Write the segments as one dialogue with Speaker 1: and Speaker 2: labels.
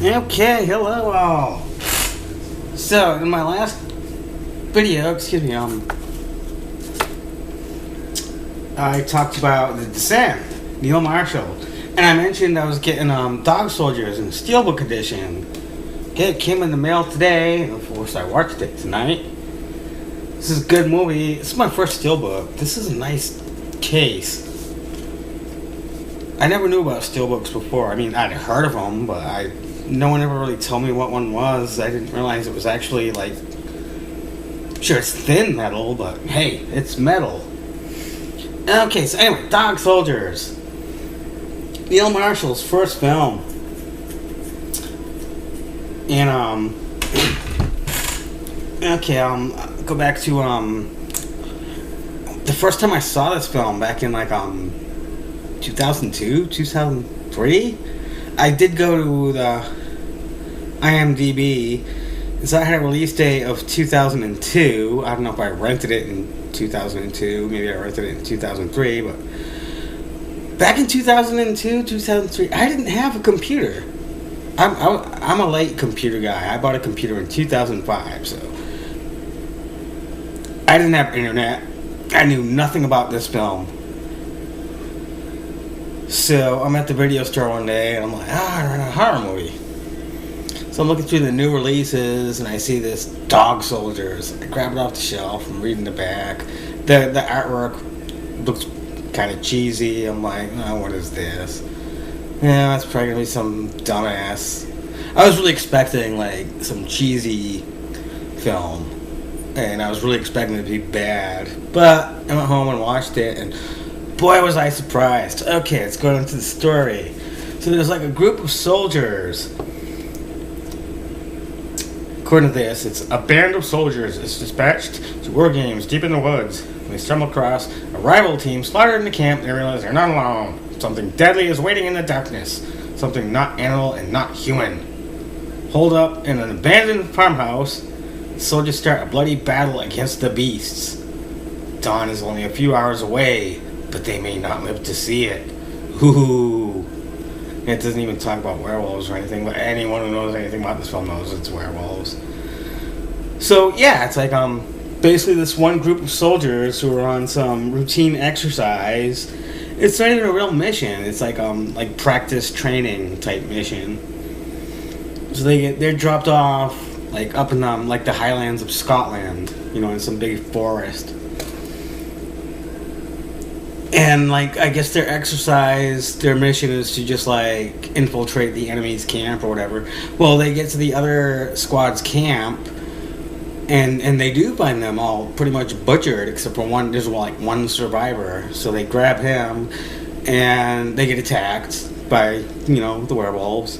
Speaker 1: Okay, hello all. So, in my last video, I talked about The Descent, Neil Marshall, and I mentioned I was getting Dog Soldiers in Steelbook edition. Okay, it came in the mail today, and of course I watched it tonight. This is a good movie. This is my first Steelbook. This is a nice case. I never knew about Steelbooks before. I mean, I'd heard of them, but no one ever really told me what one was. I didn't realize it was actually, like, sure, it's thin metal, but hey, it's metal. Okay, so anyway, Dog Soldiers. Neil Marshall's first film. And, okay, go back to, the first time I saw this film back in, like, 2002, 2003, I did go to the IMDb, and so I had a release date of 2002. I don't know if I rented it in 2002, maybe I rented it in 2003, but back in 2002, 2003, I didn't have a computer. I'm a late computer guy. I bought a computer in 2005, so I didn't have internet. I knew nothing about this film. So I'm at the video store one day and I'm like, I rent a horror movie. So I'm looking through the new releases and I see this Dog Soldiers. I grab it off the shelf. I'm reading the back. The artwork looks kind of cheesy. I'm like, oh, what is this? Yeah, that's probably gonna be some dumbass. I was really expecting like some cheesy film, and I was really expecting it to be bad. But I went home and watched it, and boy, was I surprised. Okay, let's go into the story. So there's like a group of soldiers. According to this, it's a band of soldiers is dispatched to war games deep in the woods. When they stumble across a rival team slaughtered in the camp, they realize they're not alone. Something deadly is waiting in the darkness. Something not animal and not human. Holed up in an abandoned farmhouse, the soldiers start a bloody battle against the beasts. Dawn is only a few hours away, but they may not live to see it. Ooh. It doesn't even talk about werewolves or anything, but anyone who knows anything about this film knows it's werewolves. So yeah, it's like basically this one group of soldiers who are on some routine exercise. It's not even a real mission. It's like practice training type mission. So they're dropped off like up in like the highlands of Scotland, in some big forest. And, like, I guess their mission is to just, like, infiltrate the enemy's camp or whatever. Well, they get to the other squad's camp, and they do find them all pretty much butchered, except for one. There's, like, one survivor. So they grab him, and they get attacked by, the werewolves.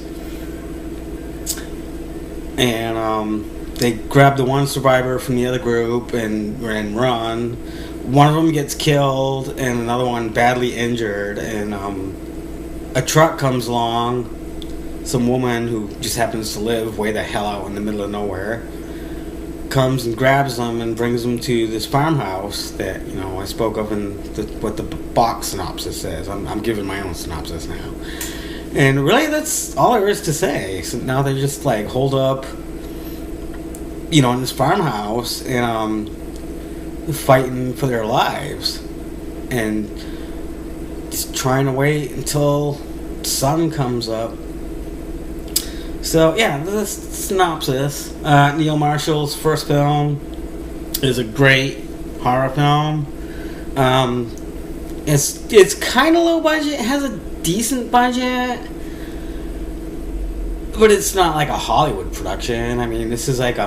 Speaker 1: And, they grab the one survivor from the other group and run. One of them gets killed and another one badly injured, and a truck comes along. Some woman who just happens to live way the hell out in the middle of nowhere comes and grabs them and brings them to this farmhouse that I spoke of in what the box synopsis says. I'm giving my own synopsis now, and really that's all there is to say. So now they're just like holed up, in this farmhouse, and fighting for their lives and just trying to wait until sun comes up. So yeah, this is synopsis. Neil Marshall's first film is a great horror film. It's kind of low budget. It has a decent budget, but it's not like a Hollywood production. I mean, this is like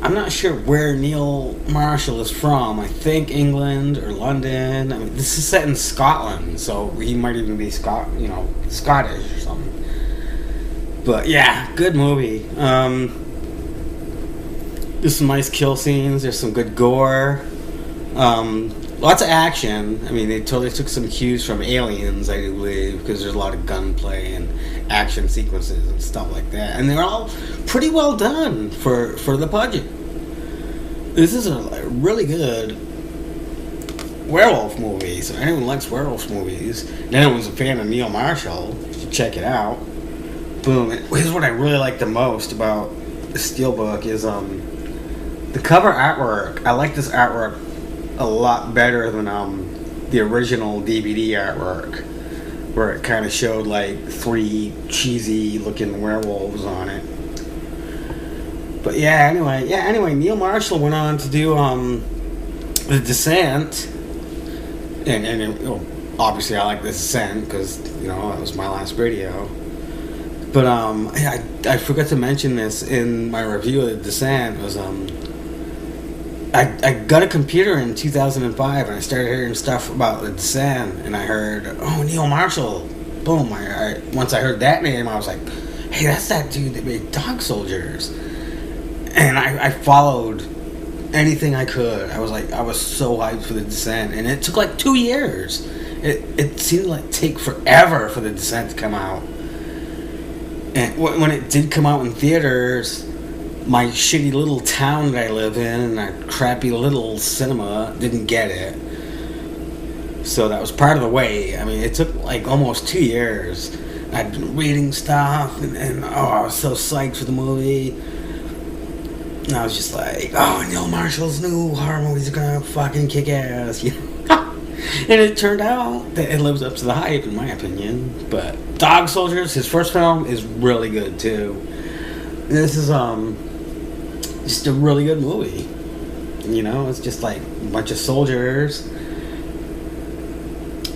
Speaker 1: I'm not sure where Neil Marshall is from. I think England or London. I mean, this is set in Scotland, so he might even be Scottish or something. But yeah, good movie. There's some nice kill scenes. There's some good gore. Lots of action. I mean, they totally took some cues from Aliens, I do believe, because there's a lot of gunplay and action sequences and stuff like that. And they're all pretty well done for the budget. This is a really good werewolf movie. So anyone likes werewolf movies, and anyone's a fan of Neil Marshall, you should check it out. Boom. Here's what I really like the most about the steelbook is the cover artwork. I like this artwork a lot better than the original DVD artwork, where it kind of showed like 3 cheesy looking werewolves on it. But anyway, Neil Marshall went on to do The Descent, and obviously I like The Descent because that was my last video. But I forgot to mention this in my review of The Descent. Was I got a computer in 2005 and I started hearing stuff about The Descent, and I heard, oh, Neil Marshall. Boom. Once I heard that name, I was like, hey, that's that dude that made Dog Soldiers. And I followed anything I could. I was so hyped for The Descent, and it took like 2 years. It seemed like take forever for The Descent to come out. And when it did come out in theaters, my shitty little town that I live in and our crappy little cinema didn't get it. So that was part of the wait. I mean, it took like almost 2 years. I'd been reading stuff, and I was so psyched for the movie. And I was just like, oh, Neil Marshall's new horror movies are gonna fucking kick ass, And it turned out that it lives up to the hype, in my opinion. But Dog Soldiers, his first film, is really good too. This is just a really good movie. It's just like a bunch of soldiers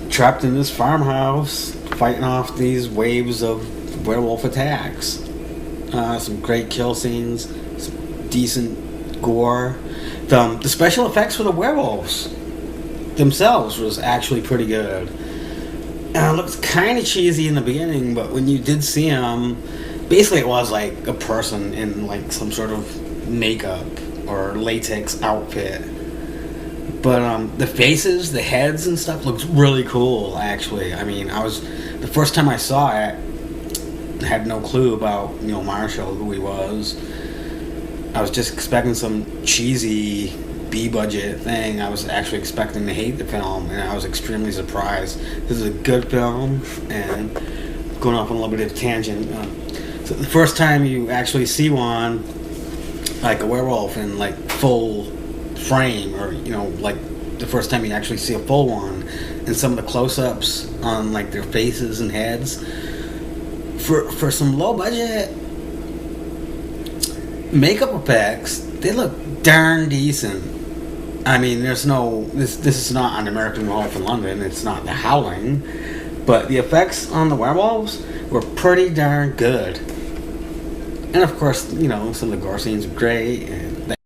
Speaker 1: trapped in this farmhouse, fighting off these waves of werewolf attacks. Some great kill scenes, some decent gore. The special effects for the werewolves themselves was actually pretty good. And it looked kind of cheesy in the beginning, but when you did see them, basically it was like a person in like some sort of makeup or latex outfit. But the faces, the heads and stuff looked really cool, actually. I mean, the first time I saw it, I had no clue about Neil Marshall, who he was. I was just expecting some cheesy B-budget thing. I was actually expecting to hate the film, and I was extremely surprised. This is a good film, and going off on a little bit of a tangent. So the first time you actually see one, like a werewolf in like full frame, or like the first time you actually see a full one, and some of the close-ups on like their faces and heads, for some low-budget makeup effects, they look darn decent. I mean, this is not an American Werewolf in London. It's not The Howling, but the effects on the werewolves were pretty darn good. And of course, some of the gore scenes are great, and the